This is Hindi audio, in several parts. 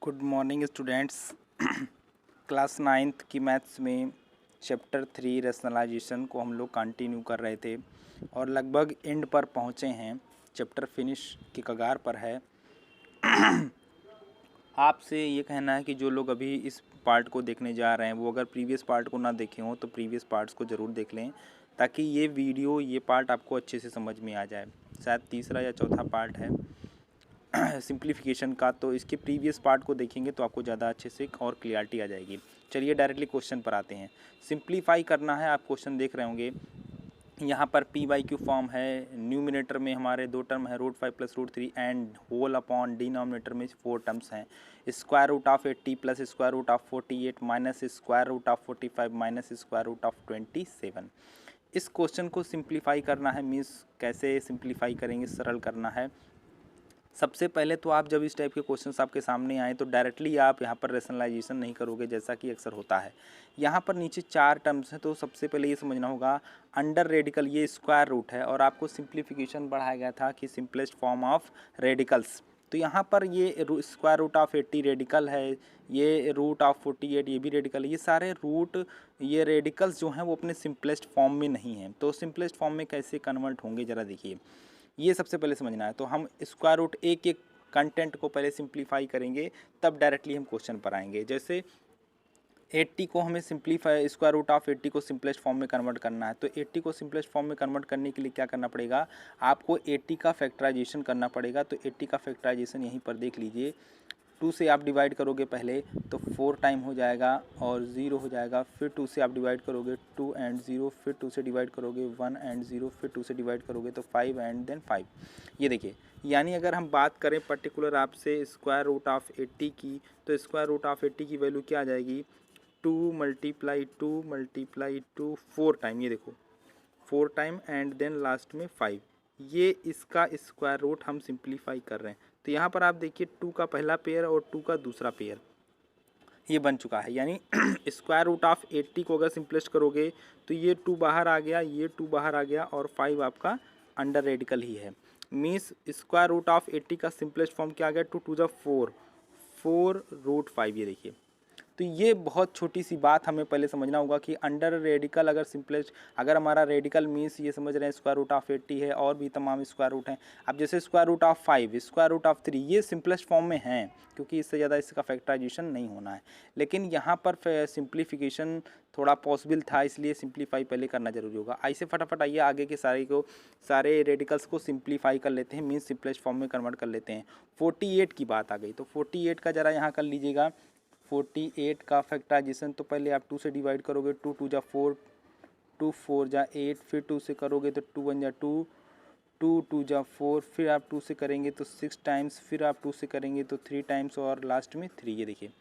Good morning students. Class ninth की मैथ्स में चैप्टर 3 रेशनलाइजेशन को हम लोग कंटिन्यू कर रहे थे और लगभग एंड पर पहुँचे हैं। चैप्टर फिनिश की कगार पर है। आपसे ये कहना है कि जो लोग अभी इस पार्ट को देखने जा रहे हैं वो अगर प्रीवियस पार्ट को ना देखे हों तो प्रीवियस पार्ट्स को ज़रूर देख लें, ताकि ये पार्ट आपको अच्छे से समझ में आ जाए। शायद तीसरा या चौथा पार्ट है सिंप्लीफिकेशन का, तो इसके प्रीवियस पार्ट को देखेंगे तो आपको ज़्यादा अच्छे से और क्लियरिटी आ जाएगी। चलिए डायरेक्टली क्वेश्चन पर आते हैं। सिंप्लीफाई करना है। आप क्वेश्चन देख रहे होंगे, यहाँ पर पी बाई क्यू फॉर्म है। न्यूमिनेटर में हमारे दो टर्म है, √5 + √3 एंड होल अपॉन डिनोमिनेटर में 4 टर्म्स हैं। Square root of 80 plus square root of 48 minus square root of 45 minus square root of 27। इस क्वेश्चन को सिंप्लीफाई करना है। मीन्स कैसे सिंप्लीफाई करेंगे, सरल करना है। सबसे पहले तो आप जब इस टाइप के क्वेश्चंस आपके सामने आए तो डायरेक्टली आप यहाँ पर रेशनलाइजेशन नहीं करोगे, जैसा कि अक्सर होता है। यहाँ पर नीचे 4 टर्म्स हैं, तो सबसे पहले ये समझना होगा अंडर रेडिकल ये स्क्वायर रूट है और आपको सिंप्लीफिकेशन बढ़ाया गया था कि सिंपलेस्ट फॉर्म ऑफ रेडिकल्स। तो यहाँ पर ये स्क्वायर रूट ऑफ 80 रेडिकल है, ये रूट ऑफ 48 ये भी रेडिकल है। ये सारे रूट ये रेडिकल्स जो हैं वो अपने सिंपलेस्ट फॉर्म में नहीं हैं। तो सिंपलेस्ट फॉर्म में कैसे कन्वर्ट होंगे ज़रा देखिए, ये सबसे पहले समझना है। तो हम स्क्वायर रूट एक एक कंटेंट को पहले सिंप्लीफाई करेंगे, तब डायरेक्टली हम क्वेश्चन पर आएंगे। जैसे 80 को हमें सिंप्लीफाई स्क्वायर रूट ऑफ 80 को सिंपलेस्ट फॉर्म में कन्वर्ट करना है। तो 80 को सिंपलेस्ट फॉर्म में कन्वर्ट करने के लिए क्या करना पड़ेगा, आपको 80 का फैक्टराइजेशन करना पड़ेगा। तो 80 का फैक्टराइजेशन यहीं पर देख लीजिए। 2 से आप डिवाइड करोगे पहले तो 4 टाइम हो जाएगा और 0 हो जाएगा। फिर 2 से आप डिवाइड करोगे 2 एंड 0, फिर 2 से डिवाइड करोगे 1 एंड 0, फिर 2 से डिवाइड करोगे तो 5 एंड देन 5। ये देखिए, यानी अगर हम बात करें पर्टिकुलर आपसे स्क्वायर रूट ऑफ 80 की, तो स्क्वायर रूट ऑफ 80 की वैल्यू क्या आ जाएगी, 2 × 2 × 2 4 टाइम। ये देखो 4 टाइम एंड देन लास्ट में 5। ये इसका स्क्वायर रूट हम सिंप्लीफाई कर रहे हैं। तो यहाँ पर आप देखिए 2 का पहला पेयर और 2 का दूसरा पेयर ये बन चुका है। यानी स्क्वायर रूट ऑफ 80 को अगर सिंपलेस्ट करोगे तो ये 2 बाहर आ गया, ये 2 बाहर आ गया और 5 आपका अंडर रेडिकल ही है। मीन्स स्क्वायर रूट ऑफ 80 का सिंपलेस्ट फॉर्म क्या आ गया, 2 × 4 4√5। ये देखिए, तो ये बहुत छोटी सी बात हमें पहले समझना होगा कि अंडर रेडिकल अगर सिंपलेस्ट, अगर हमारा रेडिकल मीन्स ये समझ रहे हैं स्क्वायर रूट ऑफ 80 है और भी तमाम स्क्वायर रूट हैं। अब जैसे square root of 5, square root of 3 ये सिंपलेस्ट फॉर्म में हैं, क्योंकि इससे ज़्यादा इसका फैक्टराइजेशन नहीं होना है। लेकिन यहाँ पर सिंप्लीफिकेशन थोड़ा पॉसिबल था, इसलिए सिंप्लीफाई पहले करना जरूरी होगा। ऐसे फटाफट आइए आगे के सारे रेडिकल्स को सिंप्लीफाई कर लेते हैं, मीन्स सिंपलेस्ट फॉर्म में कन्वर्ट कर लेते हैं। 48 की बात आ गई, तो 48 का ज़रा यहाँ कर लीजिएगा। 48 का फैक्टराइजेशन तो पहले आप 2 से डिवाइड करोगे, 2 × 2 = 4, 2 × 4 = 8, फिर 2 से करोगे तो 2 × 1 = 2, 2 × 2 = 4, फिर आप 2 से करेंगे तो 6 टाइम्स, फिर आप 2 से करेंगे तो 3 टाइम्स और लास्ट में 3। ये देखिए,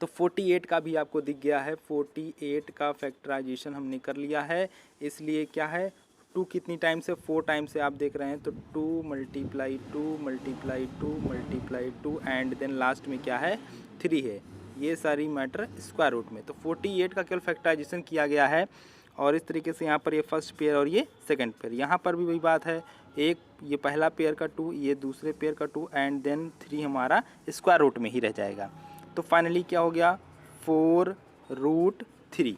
तो 48 का भी आपको दिख गया है। 48 का फैक्टराइजेशन हमने कर लिया है। इसलिए क्या है, 2 कितनी टाइम से, 4 टाइम से आप देख रहे हैं। तो 2 × 2 × 2 × 2 एंड देन लास्ट में क्या है, 3 है। ये सारी मैटर स्क्वायर रूट में। तो 48 का केवल फैक्टराइजेशन किया गया है और इस तरीके से यहाँ पर ये फर्स्ट पेयर और ये सेकंड पेयर। यहाँ पर भी वही बात है, एक ये पहला पेयर का 2, ये दूसरे पेयर का 2 एंड देन 3 हमारा स्क्वायर रूट में ही रह जाएगा। तो फाइनली क्या हो गया, 4√3।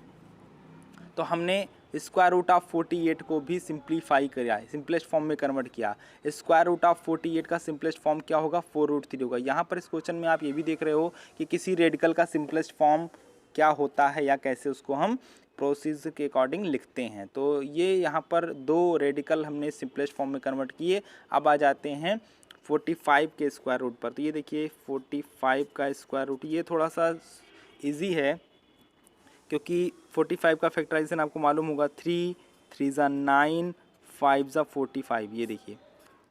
तो हमने स्क्वायर रूट ऑफ 48 को भी सिंप्लीफाई किया है, सिंपलेस्ट फॉर्म में कन्वर्ट किया। स्क्वायर रूट ऑफ 48 का सिंपलेस्ट फॉर्म क्या होगा, 4√3 होगा। यहाँ पर इस क्वेश्चन में आप ये भी देख रहे हो कि किसी रेडिकल का सिंपलेस्ट फॉर्म क्या होता है या कैसे उसको हम प्रोसेस के अकॉर्डिंग लिखते हैं। तो ये यहाँ पर 2 रेडिकल हमने सिंपलेस्ट फॉर्म में कन्वर्ट किए। अब आ जाते हैं 45 के स्क्वायर रूट पर। तो ये देखिए 45 का स्क्वायर रूट, ये थोड़ा सा इजी है क्योंकि 45 का फैक्टराइजेशन आपको मालूम होगा, 3 × 3 = 9, 5 × 45। ये देखिए,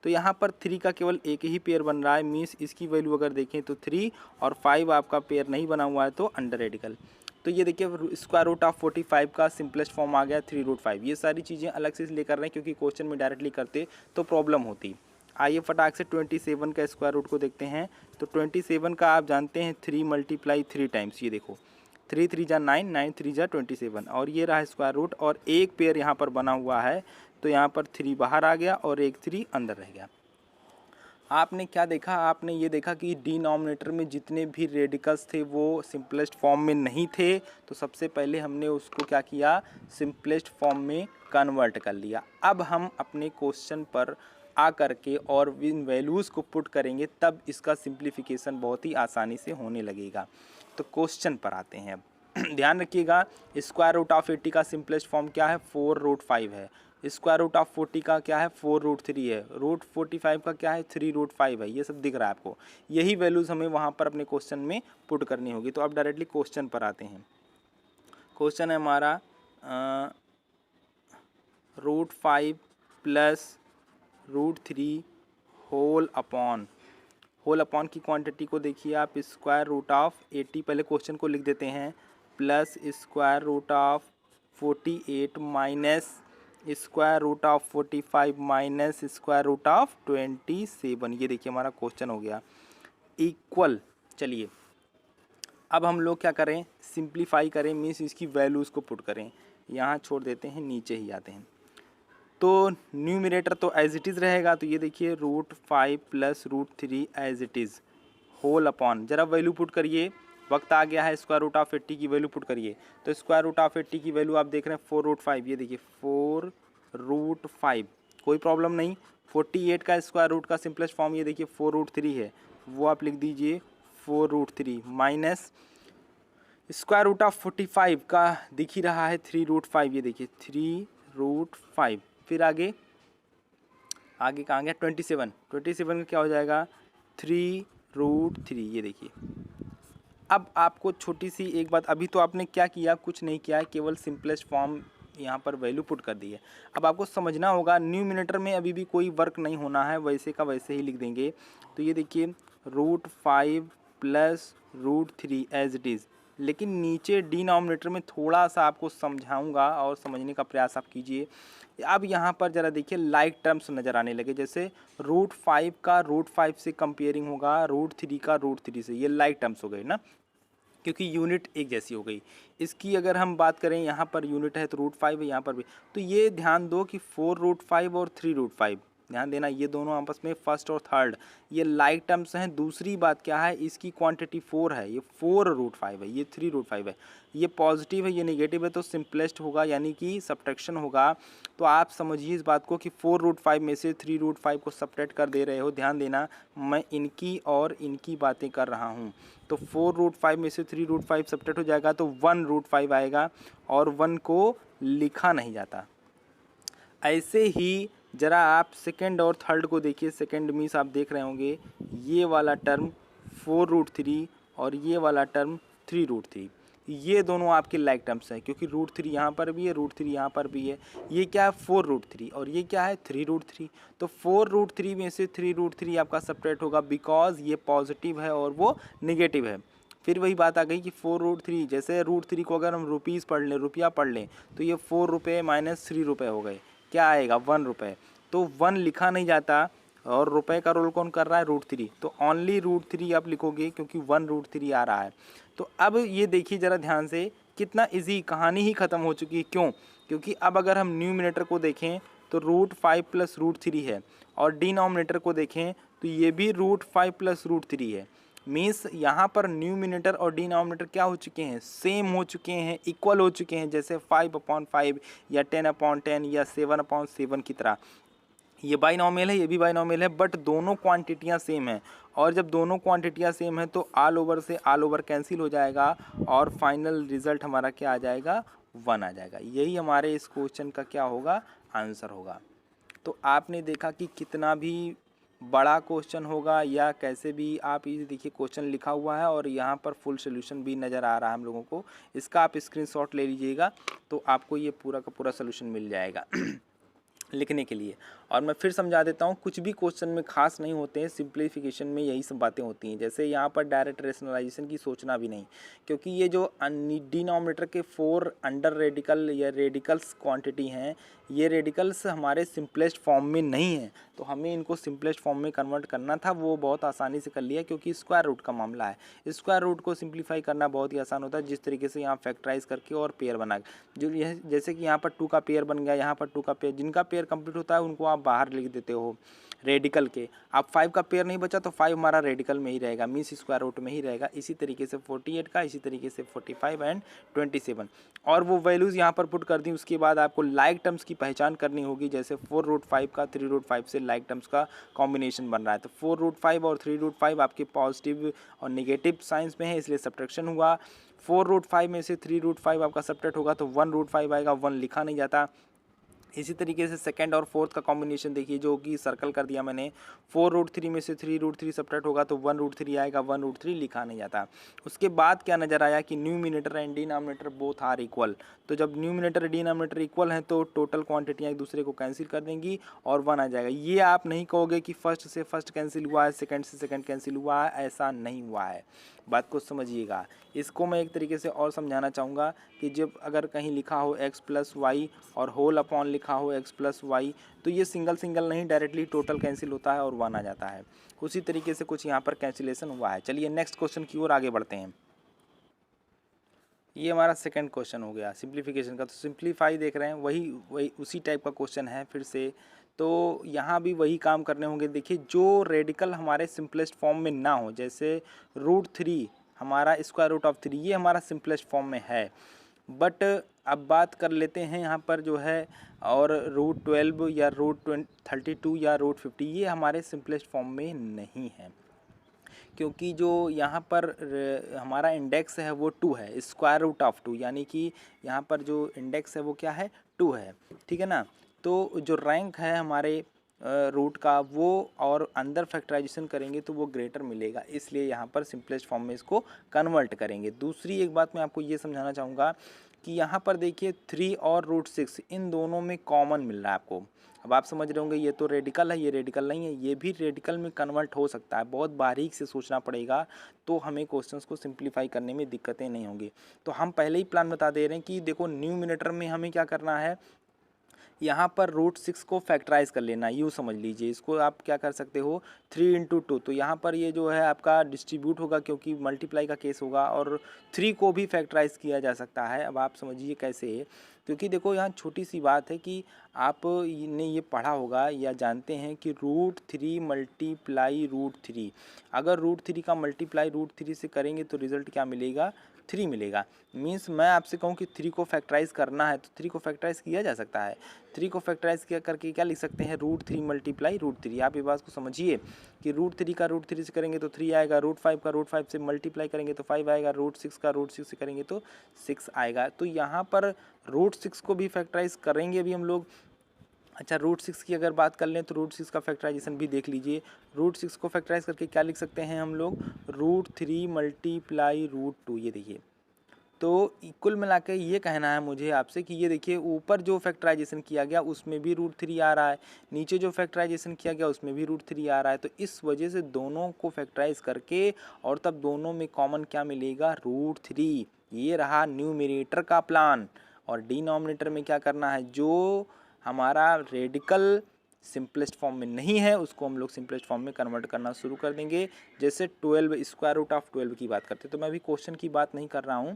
तो यहाँ पर 3 का केवल एक ही पेयर बन रहा है। मीन्स इसकी वैल्यू अगर देखें तो 3 और 5 आपका पेयर नहीं बना हुआ है, तो अंडर रेडिकल। तो ये देखिए स्क्वायर रूट ऑफ 45 का सिंपलेस्ट फॉर्म आ गया 3√5। ये सारी चीज़ें अलग से इसलिए कर रहे हैं क्योंकि क्वेश्चन में डायरेक्टली करते तो प्रॉब्लम होती। आइए फटाक से 27 का स्क्वायर रूट को देखते हैं। तो 27 का आप जानते हैं 3 × 3 टाइम्स। ये देखो 3 × 3 = 9, 9 × 3 = 27 और ये रहा स्क्वायर रूट और एक पेयर यहाँ पर बना हुआ है। तो यहाँ पर 3 बाहर आ गया और एक 3 अंदर रह गया। आपने क्या देखा, आपने ये देखा कि डिनोमिनेटर में जितने भी रेडिकल्स थे वो सिंपलेस्ट फॉर्म में नहीं थे, तो सबसे पहले हमने उसको क्या किया, सिंपलेस्ट फॉर्म में कन्वर्ट कर लिया। अब हम अपने क्वेश्चन पर आ करके और इन वैल्यूज़ को पुट करेंगे, तब इसका सिंप्लीफिकेशन बहुत ही आसानी से होने लगेगा। तो क्वेश्चन पर आते हैं अब। ध्यान रखिएगा, स्क्वायर रूट ऑफ 80 का सिंपलेस्ट फॉर्म क्या है, 4√5 है। स्क्वायर रूट ऑफ 40 का क्या है, 4√3 है। रूट 45 का क्या है, 3√5 है। ये सब दिख रहा है आपको। यही वैल्यूज़ हमें वहाँ पर अपने क्वेश्चन में पुट करनी होगी। तो अब डायरेक्टली क्वेश्चन पर आते हैं। क्वेश्चन है हमारा √5 प्लस √3 होल अपॉन की क्वांटिटी को देखिए आप, स्क्वायर रूट ऑफ 80, पहले क्वेश्चन को लिख देते हैं, plus square root of 48 minus square root of 45 minus square root of 27। ये देखिए हमारा क्वेश्चन हो गया इक्वल। चलिए अब हम लोग क्या करें, सिंप्लीफाई करें, मीन्स इसकी वैल्यूज़ को पुट करें। यहाँ छोड़ देते हैं, नीचे ही आते हैं। तो न्यूमिनेटर तो एज इट इज़ रहेगा, तो ये देखिए √5 plus √3 as it is whole upon, जरा वैल्यू पुट करिए, वक्त आ गया है, स्क्वायर रूट ऑफ 80 की वैल्यू पुट करिए। तो स्क्वायर रूट ऑफ 80 की वैल्यू आप देख रहे हैं 4√5, ये देखिए 4√5, कोई प्रॉब्लम नहीं। 48 का स्क्वायर रूट का सिंपलेस्ट फॉर्म ये देखिए 4√3 है, वो आप लिख दीजिए 4√3 माइनस स्क्वायर रूट ऑफ 45 का दिख ही रहा है 3√5, ये देखिए 3√5। फिर आगे कहाँ गया, 27 का क्या हो जाएगा, 3√3, ये देखिए। अब आपको छोटी सी एक बात, अभी तो आपने क्या किया, कुछ नहीं किया है, केवल सिंपलेस्ट फॉर्म यहाँ पर वैल्यू पुट कर दी है। अब आपको समझना होगा, न्यूमिनेटर में अभी भी कोई वर्क नहीं होना है, वैसे का वैसे ही लिख देंगे। तो ये देखिए √5 प्लस √3 एज इट इज़, लेकिन नीचे डिनोमिनेटर में थोड़ा सा आपको समझाऊंगा और समझने का प्रयास आप कीजिए। अब यहाँ पर ज़रा देखिए लाइक टर्म्स नज़र आने लगे, जैसे √5 का √5 से कंपेयरिंग होगा, √3 का √3 से, ये लाइक टर्म्स हो गए ना, क्योंकि यूनिट एक जैसी हो गई। इसकी अगर हम बात करें, यहाँ पर यूनिट है तो √5 है, यहाँ पर भी। तो ये ध्यान दो कि 4√5 और 3√5, ध्यान देना, ये दोनों आपस में फर्स्ट और थर्ड ये लाइक टर्म्स हैं। दूसरी बात क्या है, इसकी क्वांटिटी 4 है, ये 4√5 है, ये 3√5 है, ये पॉजिटिव है, ये नेगेटिव है, तो सिंपलेस्ट होगा, यानी कि सब्ट्रैक्शन होगा। तो आप समझिए इस बात को कि 4√5 में से 3√5 को सब्ट्रैक्ट कर दे रहे हो। ध्यान देना, मैं इनकी और इनकी बातें कर रहा हूँ। तो 4√5 में से 3√5 सब्ट्रैक्ट हो जाएगा तो 1√5 आएगा, और 1 को लिखा नहीं जाता। ऐसे ही ज़रा आप सेकंड और थर्ड को देखिए। सेकंड मीन्स आप देख रहे होंगे ये वाला टर्म 4√3 और ये वाला टर्म 3√3, ये दोनों आपके लाइक टर्म्स हैं, क्योंकि √3 यहाँ पर भी है, √3 यहाँ पर भी है। ये क्या है 4√3 और ये क्या है 3√3। तो 4√3 में से 3√3 आपका सब्ट्रैक्ट होगा, बिकॉज ये पॉजिटिव है और वो निगेटिव है। फिर वही बात आ गई कि 4√3, जैसे √3 को अगर हम रुपीज़ पढ़ लें, रुपया पढ़ लें, तो ये 4 रुपये माइनस 3 रुपये हो गए, क्या आएगा 1 रुपये। तो 1 लिखा नहीं जाता, और रुपए का रोल कौन कर रहा है, √3, तो ओनली √3 आप लिखोगे, क्योंकि 1√3 आ रहा है। तो अब ये देखिए ज़रा ध्यान से, कितना इजी, कहानी ही ख़त्म हो चुकी है। क्यों, क्योंकि अब अगर हम न्यूमिनेटर को देखें तो √5 प्लस √3 है, और डिनोमिनेटर को देखें तो ये भी √5 प्लस √3 है। मीन्स यहाँ पर न्यूमिनेटर और डिनोमिनेटर क्या हो चुके हैं, सेम हो चुके हैं, इक्वल हो चुके हैं, जैसे 5/5 या 10/10 या 7/7 की तरह। ये बाइनॉमियल है, ये भी बाइनॉमियल है, बट दोनों क्वांटिटियाँ सेम हैं। और जब दोनों क्वांटिटियाँ सेम हैं तो ऑल ओवर से ऑल ओवर कैंसिल हो जाएगा, और फाइनल रिजल्ट हमारा क्या आ जाएगा, 1 आ जाएगा। यही हमारे इस क्वेश्चन का क्या होगा, आंसर होगा। तो आपने देखा कि कितना भी बड़ा क्वेश्चन होगा या कैसे भी, आप ये देखिए क्वेश्चन लिखा हुआ है और यहाँ पर फुल सोल्यूशन भी नज़र आ रहा है हम लोगों को। इसका आप स्क्रीनशॉट ले लीजिएगा, तो आपको ये पूरा का पूरा सोल्यूशन मिल जाएगा लिखने के लिए। और मैं फिर समझा देता हूँ, कुछ भी क्वेश्चन में खास नहीं होते हैं, सिंप्लीफिकेशन में यही सब बातें होती हैं। जैसे यहाँ पर डायरेक्ट रेशनलाइजेशन की सोचना भी नहीं, क्योंकि ये जो डिनोमिनेटर के 4 अंडर रेडिकल या रेडिकल्स क्वांटिटी हैं, ये रेडिकल्स हमारे सिंपलेस्ट फॉर्म में नहीं है, तो हमें इनको सिंपलेस्ट फॉर्म में कन्वर्ट करना था। वो बहुत आसानी से कर लिया, क्योंकि स्क्वायर रूट का मामला है। स्क्वायर रूट को सिंप्लीफाई करना बहुत ही आसान होता है, जिस तरीके से यहाँ फैक्टराइज करके और पेयर बना, जो यह जैसे कि यहाँ पर 2 का पेयर बन गया, यहाँ पर 2 का पेयर, जिनका पेयर कंप्लीट होता है उनको आप आप बाहर लिख देते हो रेडिकल के। अब 5 का पेयर नहीं बचा तो 5 हमारा रेडिकल में ही रहेगा, मीन्स स्क्वायर रूट में ही रहेगा। इसी तरीके से 48 का, इसी तरीके से 45 एंड 27 और वो वैल्यूज़ यहाँ पर पुट कर दी। उसके बाद आपको लाइक टर्म्स की पहचान करनी होगी, जैसे 4√5 का 3√5 से लाइक टर्म्स का कॉम्बिनेशन बन रहा है। तो 4√5 और 3√5 आपके पॉजिटिव और नेगेटिव साइंस में है, इसलिए सब्ट्रैक्शन हुआ। 4√5 में से 3√5 आपका सब्ट्रैक्ट होगा तो 1√5 आएगा, 1 लिखा नहीं जाता। इसी तरीके से सेकंड और फोर्थ का कॉम्बिनेशन देखिए, जो कि सर्कल कर दिया मैंने। 4√3 में से 3√3 सब्ट्रैक्ट होगा तो 1√3 आएगा, 1√3 लिखा नहीं जाता। उसके बाद क्या नज़र आया कि numerator and denominator both are equal. तो जब न्यूमिनेटर डिनोमिनेटर इक्वल हैं तो टोटल क्वांटिटियाँ एक दूसरे को कैंसिल कर देंगी और 1 आ जाएगा। ये आप नहीं कहोगे कि फर्स्ट से फर्स्ट कैंसिल हुआ है, सेकंड से सेकंड कैंसिल हुआ है, ऐसा नहीं हुआ है। बात को समझिएगा। इसको मैं एक तरीके से और समझाना चाहूँगा कि जब अगर कहीं लिखा हो x+y और होल अपॉन लिखा हो x+y, तो ये सिंगल सिंगल नहीं, डायरेक्टली टोटल कैंसिल होता है और 1 आ जाता है। उसी तरीके से कुछ यहाँ पर कैंसिलेशन हुआ है। चलिए नेक्स्ट क्वेश्चन की ओर आगे बढ़ते हैं। ये हमारा सेकंड क्वेश्चन हो गया सिंप्लीफिकेशन का। तो सिंप्लीफाई देख रहे हैं, वही उसी टाइप का क्वेश्चन है फिर से। तो यहाँ भी वही काम करने होंगे। देखिए, जो रेडिकल हमारे सिंपलेस्ट फॉर्म में ना हो, जैसे √3 हमारा √3, ये हमारा सिंपलेस्ट फॉर्म में है। बट अब बात कर लेते हैं यहाँ पर जो है, और √12 या √32 या √50, ये हमारे सिंपलेस्ट फॉर्म में नहीं है, क्योंकि जो यहाँ पर हमारा इंडेक्स है वो 2 है, √2, यानी कि यहाँ पर जो इंडेक्स है वो क्या है, 2 है। ठीक है ना। तो जो रैंक है हमारे रूट का वो, और अंदर फैक्टराइजेशन करेंगे तो वो ग्रेटर मिलेगा, इसलिए यहाँ पर सिंपलेस्ट फॉर्म में इसको कन्वर्ट करेंगे। दूसरी एक बात मैं आपको ये समझाना चाहूँगा कि यहाँ पर देखिए 3 और √6 इन दोनों में कॉमन मिल रहा है आपको। अब आप समझ रहे होंगे ये तो रेडिकल है, ये रेडिकल नहीं है, ये भी रेडिकल में कन्वर्ट हो सकता है। बहुत बारीक से सोचना पड़ेगा तो हमें क्वेश्चंस को सिंप्लीफाई करने में दिक्कतें नहीं होंगी। तो हम पहले ही प्लान बता दे रहे हैं कि देखो, न्यूमिनेटर में हमें क्या करना है, यहाँ पर √6 को फैक्टराइज कर लेना, यूँ समझ लीजिए। इसको आप क्या कर सकते हो, 3 × 2, तो यहाँ पर ये जो है आपका डिस्ट्रीब्यूट होगा क्योंकि मल्टीप्लाई का केस होगा, और 3 को भी फैक्टराइज किया जा सकता है। अब आप समझिए कैसे, क्योंकि देखो यहाँ छोटी सी बात है कि आपने ये पढ़ा होगा या जानते हैं कि √3 मल्टीप्लाई √3, अगर √3 का मल्टीप्लाई √3 से करेंगे तो रिजल्ट क्या मिलेगा, 3 मिलेगा। मीन्स मैं आपसे कहूँ कि 3 को फैक्टराइज करना है तो 3 को फैक्टराइज किया जा सकता है। 3 को फैक्टराइज किया करके क्या लिख सकते हैं, √3 मल्टीप्लाई √3। आप ये बात को समझिए कि √3 का √3 से करेंगे तो 3 आएगा, √5 का √5 से मल्टीप्लाई करेंगे तो 5 आएगा, √6 का √6 से करेंगे तो 6 आएगा। तो यहाँ पर √6 को भी फैक्टराइज करेंगे अभी हम लोग। अच्छा, √6 की अगर बात कर लें तो √6 का फैक्टराइजेशन भी देख लीजिए। √6 को फैक्टराइज करके क्या लिख सकते हैं हम लोग, √3 मल्टीप्लाई √2। ये देखिए, तो कुल मिला के ये कहना है मुझे आपसे कि ये देखिए, ऊपर जो फैक्टराइजेशन किया गया उसमें भी √3 आ रहा है, नीचे जो फैक्टराइजेशन किया गया उसमें भी √3 आ रहा है। तो इस वजह से दोनों को फैक्टराइज करके और तब दोनों में कॉमन क्या मिलेगा, √3। ये रहा न्यूमरेटर का प्लान। और डिनोमिनेटर में क्या करना है, जो हमारा रेडिकल सिंपलेस्ट फॉर्म में नहीं है उसको हम लोग सिंपलेस्ट फॉर्म में कन्वर्ट करना शुरू कर देंगे। जैसे 12 √12 की बात करते हैं, तो मैं अभी क्वेश्चन की बात नहीं कर रहा हूँ,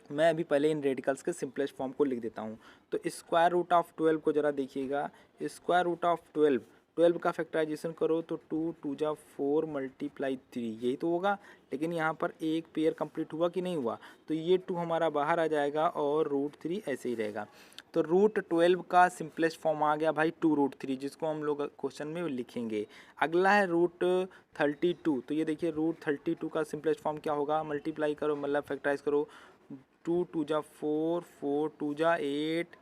मैं अभी पहले इन रेडिकल्स के सिंपलेस्ट फॉर्म को लिख देता हूँ। तो √12 को ज़रा देखिएगा, √12 12 का फैक्टराइजेशन करो तो 2 2 जा 4 मल्टीप्लाई 3, यही तो होगा। लेकिन यहाँ पर एक पेयर कंप्लीट हुआ कि नहीं हुआ, तो ये 2 हमारा बाहर आ जाएगा और √3 ऐसे ही रहेगा। तो √12 का सिंपलेस्ट फॉर्म आ गया भाई 2√3, जिसको हम लोग क्वेश्चन में लिखेंगे। अगला है √32, तो ये देखिए √32 का सिंपलेस्ट फॉर्म क्या होगा, मल्टीप्लाई करो मतलब फैक्टराइज करो, 2 2 जा 4 4 2 जा 8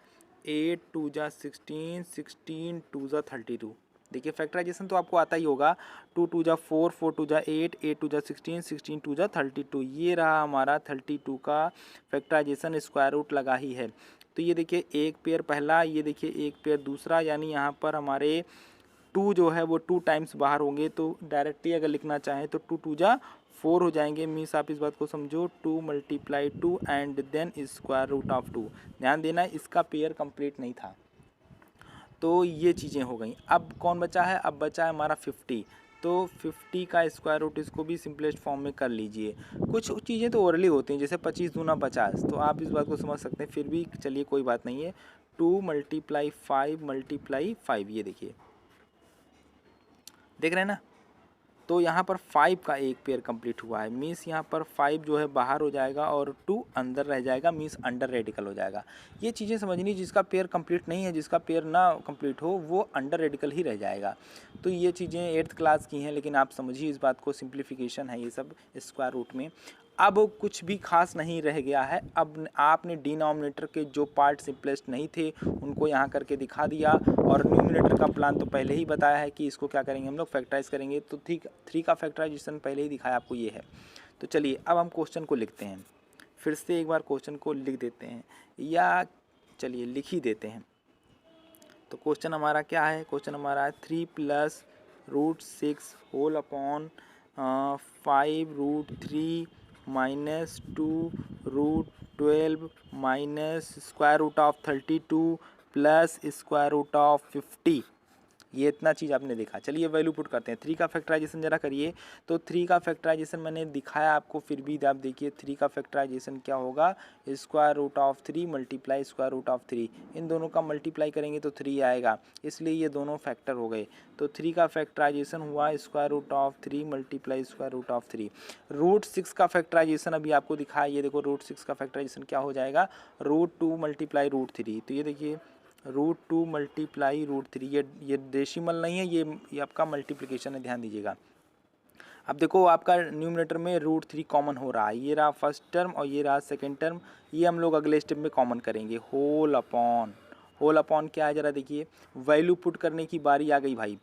8 2 जा 16 16 2 जा 32। देखिए फैक्टराइजेशन तो आपको आता ही होगा, 2 2 जा 4 4 2 जा 8 8 2 जा 16 16 2 जा 32। ये रहा हमारा 32 का फैक्टराइजेशन, स्क्वायर रूट लगा ही है। तो ये देखिए एक पेयर पहला, ये देखिए एक पेयर दूसरा, यानी यहाँ पर हमारे 2 जो है वो 2 टाइम्स बाहर होंगे। तो डायरेक्टली अगर लिखना चाहें तो 2 2 जा 4 हो जाएंगे। मीन्स आप इस बात को समझो, 2 मल्टीप्लाई 2 एंड देन √2। ध्यान देना इसका पेयर कंप्लीट नहीं था। तो ये चीज़ें हो गई। अब कौन बचा है, अब बचा है हमारा 50। तो 50 का स्क्वायर रूट इसको भी सिंपलेस्ट फॉर्म में कर लीजिए। कुछ चीज़ें तो ओरली होती हैं, जैसे 25 दूना 50, तो आप इस बात को समझ सकते हैं। फिर भी चलिए कोई बात नहीं है, 2 मल्टीप्लाई 5 मल्टीप्लाई 5, ये देखिए, देख रहे हैं ना। तो यहाँ पर 5 का एक पेयर कंप्लीट हुआ है, मीन्स यहाँ पर 5 जो है बाहर हो जाएगा और 2 अंदर रह जाएगा, मीन्स अंडर रेडिकल हो जाएगा। ये चीज़ें समझनी, जिसका पेयर कंप्लीट नहीं है, जिसका पेयर ना कंप्लीट हो वो अंडर रेडिकल ही रह जाएगा। तो ये चीज़ें 8th क्लास की हैं, लेकिन आप समझिए इस बात को, सिंप्लीफिकेशन है ये सब स्क्वायर रूट में। अब कुछ भी खास नहीं रह गया है। अब आपने डिनोमिनेटर के जो पार्ट सिंपलेस्ट नहीं थे उनको यहाँ करके दिखा दिया, और न्यूमिनेटर का प्लान तो पहले ही बताया है कि इसको क्या करेंगे हम लोग, फैक्टराइज करेंगे। तो ठीक 3 का फैक्टराइजेशन पहले ही दिखाया आपको, ये है। तो चलिए अब हम क्वेश्चन को लिखते हैं, फिर से एक बार क्वेश्चन को लिख देते हैं, या चलिए लिख ही देते हैं। तो क्वेश्चन हमारा क्या है, क्वेश्चन हमारा है 3 plus root 6 whole upon 5 root 3 minus 2 root 12 minus square root of 32 plus square root of 50। ये इतना चीज़ आपने देखा। चलिए वैल्यू पुट करते हैं। 3 का फैक्टराइजेशन जरा करिए। तो 3 का फैक्टराइजेशन मैंने दिखाया आपको, फिर भी आप देखिए 3 का फैक्टराइजेशन क्या होगा, square root of 3 multiply square root of 3। इन दोनों का मल्टीप्लाई करेंगे तो 3 आएगा, इसलिए ये दोनों फैक्टर हो गए। तो 3 का फैक्टराइजेशन हुआ square root of 3 multiply square root of 3। Root 6 का फैक्टराइजेशन अभी आपको दिखाया, ये देखो रूट 6 का फैक्टराइजेशन क्या हो जाएगा, रूट 2 मल्टीप्लाई रूट 3। तो ये देखिए रूट 2 मल्टीप्लाई रूट 3, ये डेसिमल नहीं है, ये आपका मल्टीप्लिकेशन है, ध्यान दीजिएगा। अब देखो आपका न्यूमरेटर में रूट 3 कॉमन हो रहा है, ये रहा फर्स्ट टर्म और ये रहा सेकंड टर्म, ये हम लोग अगले स्टेप में कॉमन करेंगे। होल अपॉन क्या है जरा देखिए, वैल्यू पुट करने की बारी आ गई भाई।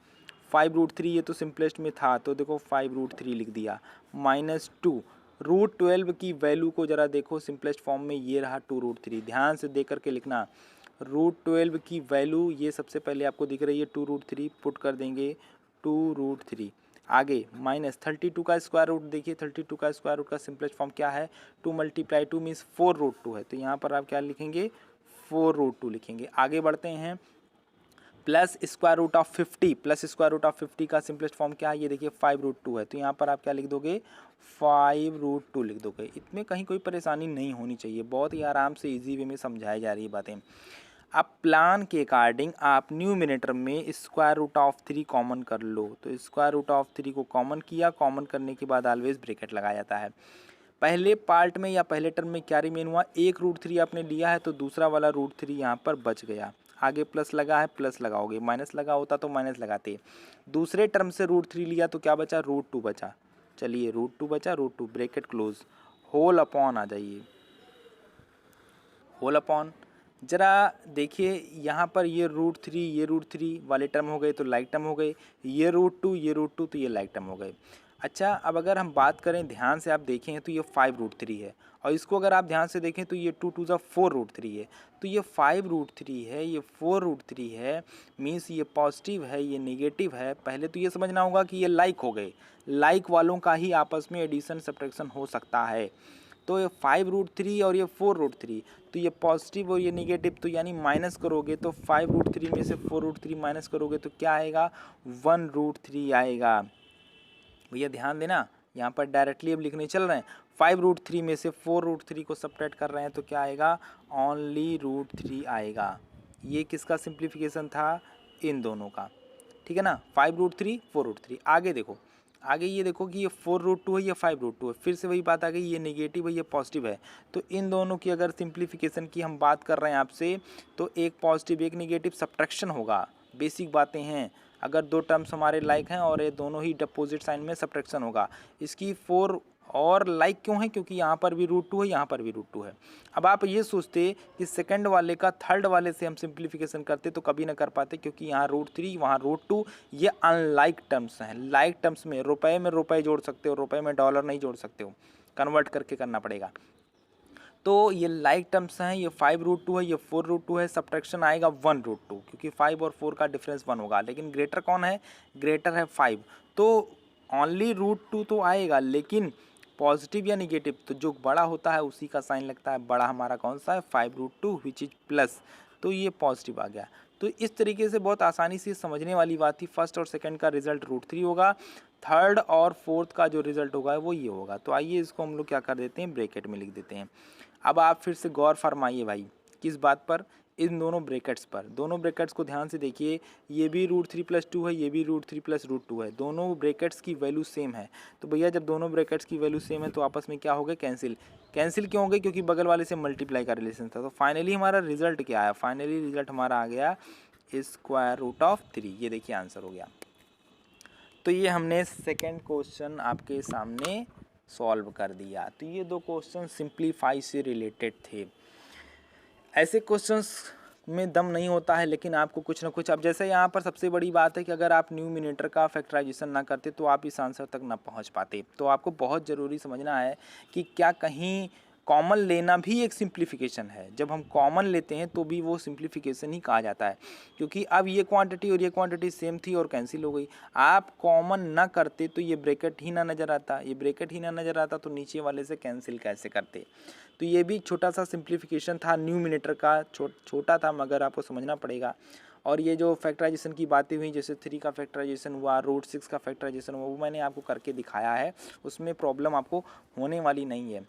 5 रूट 3 ये तो सिंपलेस्ट में था, तो देखो 5 रूट 3 लिख दिया, माइनस 2 रूट 12 की वैल्यू को जरा देखो सिंपलेस्ट फॉर्म में, ये रहा 2 रूट 3। ध्यान से देख करके लिखना, रूट 12 की वैल्यू ये सबसे पहले आपको दिख रही है 2 रूट 3, पुट कर देंगे 2 रूट 3। आगे माइनस 32 का स्क्वायर रूट, देखिए 32 का स्क्वायर रूट का सिंपलेस्ट फॉर्म क्या है, 2 मल्टीप्लाई 2 मीन्स 4 रूट 2 है, तो यहाँ पर आप क्या लिखेंगे, 4 रूट 2 लिखेंगे। आगे बढ़ते हैं, plus square root of 50, plus square root of 50 का सिंपलेस्ट फॉर्म क्या है, ये देखिए 5 रूट 2 है, तो यहाँ पर आप क्या लिख दोगे, 5 रूट 2 लिख दोगे। इसमें कहीं कोई परेशानी नहीं होनी चाहिए, बहुत ही आराम से इजी वे में समझाई जा रही है बातें। अब प्लान के अकॉर्डिंग आप न्यूमिनेटर में स्क्वायर रूट ऑफ 3 कॉमन कर लो। तो स्क्वायर रूट ऑफ 3 को कॉमन किया, कॉमन करने के बाद ऑलवेज ब्रैकेट लगाया जाता है। पहले पार्ट में या पहले टर्म में क्या रिमेन हुआ, एक रूट 3 आपने लिया है, तो दूसरा वाला रूट 3 यहाँ पर बच गया। आगे प्लस लगा है, प्लस लगाओगे, माइनस लगा होता तो माइनस लगाते। दूसरे टर्म से रूट 3 लिया तो क्या बचा, रूट 2 बचा। चलिए रूट 2 बचा, root 2 bracket close, whole upon आ जाइए, होल अपॉन। जरा देखिए यहाँ पर ये रूट 3 ये रूट 3 वाले टर्म हो गए तो लाइक टर्म हो गए, ये रूट 2 ये रूट 2 तो ये लाइक टर्म हो गए। अच्छा अब अगर हम बात करें, ध्यान से आप देखें तो ये 5 रूट 3 है, और इसको अगर आप ध्यान से देखें तो ये 2 2 4 रूट 3 है, तो ये 5 रूट 3 है, ये 4 रूट 3 है, मीन्स ये पॉजिटिव है, ये नेगेटिव है। पहले तो ये समझना होगा कि ये लाइक हो गए, लाइक वालों का ही आपस में एडिशन सब्ट्रैक्शन हो सकता है। तो ये 5 रूट 3 और ये 4 रूट 3, तो ये पॉजिटिव और ये निगेटिव, तो यानी माइनस करोगे तो 5 रूट 3 में से 4 रूट 3 माइनस करोगे तो क्या आएगा, 1 रूट 3 आएगा। भैया ध्यान देना, यहाँ पर डायरेक्टली अब लिखने चल रहे हैं। 5 रूट 3 में से 4 रूट 3 को सब्ट्रैक्ट कर रहे हैं तो क्या आएगा, ओनली रूट 3 आएगा। ये किसका सिंप्लीफिकेशन था, इन दोनों का, ठीक है ना, 5 रूट 3 4 रूट 3। आगे देखो, आगे ये देखो कि ये 4 रूट 2 है, ये 5 रूट 2 है, फिर से वही बात आ गई, ये नेगेटिव है ये पॉजिटिव है। तो इन दोनों की अगर सिंप्लीफिकेशन की हम बात कर रहे हैं आपसे, तो एक पॉजिटिव एक नेगेटिव सब्ट्रैक्शन होगा, बेसिक बातें हैं। अगर दो टर्म्स हमारे लाइक हैं और ये दोनों ही अपोजिट साइन में सब्ट्रैक्शन होगा। इसकी 4 और लाइक क्यों है, क्योंकि यहाँ पर भी रूट 2 है, यहाँ पर भी रूट 2 है। अब आप ये सोचते कि सेकंड वाले का थर्ड वाले से हम सिंप्लीफिकेशन करते तो कभी ना कर पाते, क्योंकि यहाँ रूट 3 वहाँ रूट 2, ये अनलाइक टर्म्स हैं। लाइक टर्म्स में रुपए जोड़ सकते हो, रुपए में डॉलर नहीं जोड़ सकते हो, कन्वर्ट करके करना पड़ेगा। तो ये लाइक टर्म्स हैं, ये 5 रूट 2 है, ये 4 रूट 2 है, सब्ट्रैक्शन आएगा 1 रूट 2, क्योंकि 5 और 4 का डिफरेंस 1 होगा, लेकिन ग्रेटर कौन है, ग्रेटर है 5, तो ओनली रूट 2 तो आएगा, लेकिन पॉजिटिव या निगेटिव तो जो बड़ा होता है उसी का साइन लगता है। बड़ा हमारा कौन सा है, 5 रूट 2 विच इज प्लस, तो ये पॉजिटिव आ गया। तो इस तरीके से बहुत आसानी से समझने वाली बात थी। फर्स्ट और सेकंड का रिजल्ट रूट 3 होगा, थर्ड और फोर्थ का जो रिजल्ट होगा वो ये होगा। तो आइए इसको हम लोग क्या कर देते हैं, ब्रैकेट में लिख देते हैं। अब आप फिर से गौर फरमाइए भाई, किस बात पर, इन दोनों ब्रैकेट्स पर, दोनों ब्रैकेट्स को ध्यान से देखिए, ये भी √3+2 है, ये भी √3+2 है, दोनों ब्रैकेट्स की वैल्यू सेम है। तो भैया जब दोनों ब्रैकेट्स की वैल्यू सेम है तो आपस में क्या हो गए, कैंसिल। कैंसिल क्यों हो गए, क्योंकि बगल वाले से मल्टीप्लाई का रिलेशन था। तो फाइनली हमारा रिजल्ट क्या आया, फाइनली रिजल्ट हमारा आ गया √3। ये देखिए आंसर हो गया। तो ये हमने सेकंड क्वेश्चन आपके सामने सॉल्व कर दिया। तो ये दो क्वेश्चन सिंप्लीफाई से रिलेटेड थे। ऐसे क्वेश्चंस में दम नहीं होता है, लेकिन आपको कुछ ना कुछ, अब जैसे यहाँ पर सबसे बड़ी बात है कि अगर आप न्यूमिनेटर का फैक्टराइजेशन ना करते तो आप इस आंसर तक ना पहुँच पाते। तो आपको बहुत ज़रूरी समझना है कि क्या कहीं कॉमन लेना भी एक सिंप्लीफिकेशन है। जब हम कॉमन लेते हैं तो भी वो सिंप्लीफिकेशन ही कहा जाता है, क्योंकि अब ये क्वांटिटी और ये क्वांटिटी सेम थी और कैंसिल हो गई। आप कॉमन ना करते तो ये ब्रैकेट ही ना नज़र आता, ये ब्रैकेट ही ना नज़र आता तो नीचे वाले से कैंसिल कैसे करते। तो ये भी छोटा सा सिंप्लीफिकेशन था न्यूमिनेटर का, छोटा था मगर आपको समझना पड़ेगा। और ये जो फैक्टराइजेशन की बातें हुई, जैसे 3 का फैक्टराइजेशन हुआ, √6 का फैक्टराइजेशन हुआ, वो मैंने आपको करके दिखाया है, उसमें प्रॉब्लम आपको होने वाली नहीं है।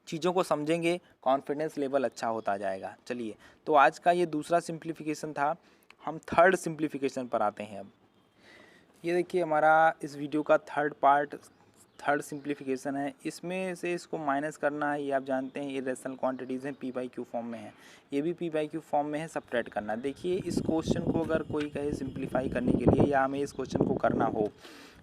चीज़ों को समझेंगे, कॉन्फिडेंस लेवल अच्छा होता जाएगा। चलिए, तो आज का ये दूसरा सिंप्लीफिकेशन था। हम थर्ड सिंप्लीफिकेशन पर आते हैं। अब ये देखिए हमारा इस वीडियो का थर्ड सिंप्लीफिकेशन है। इसमें से इसको माइनस करना है, ये आप जानते हैं इरेशनल क्वांटिटीज़ हैं, p/q फॉर्म में है, ये भी p/q फॉर्म में है, सब्ट्रैक्ट करना। देखिए इस क्वेश्चन को अगर कोई कहे सिंप्लीफाई करने के लिए या हमें इस क्वेश्चन को करना हो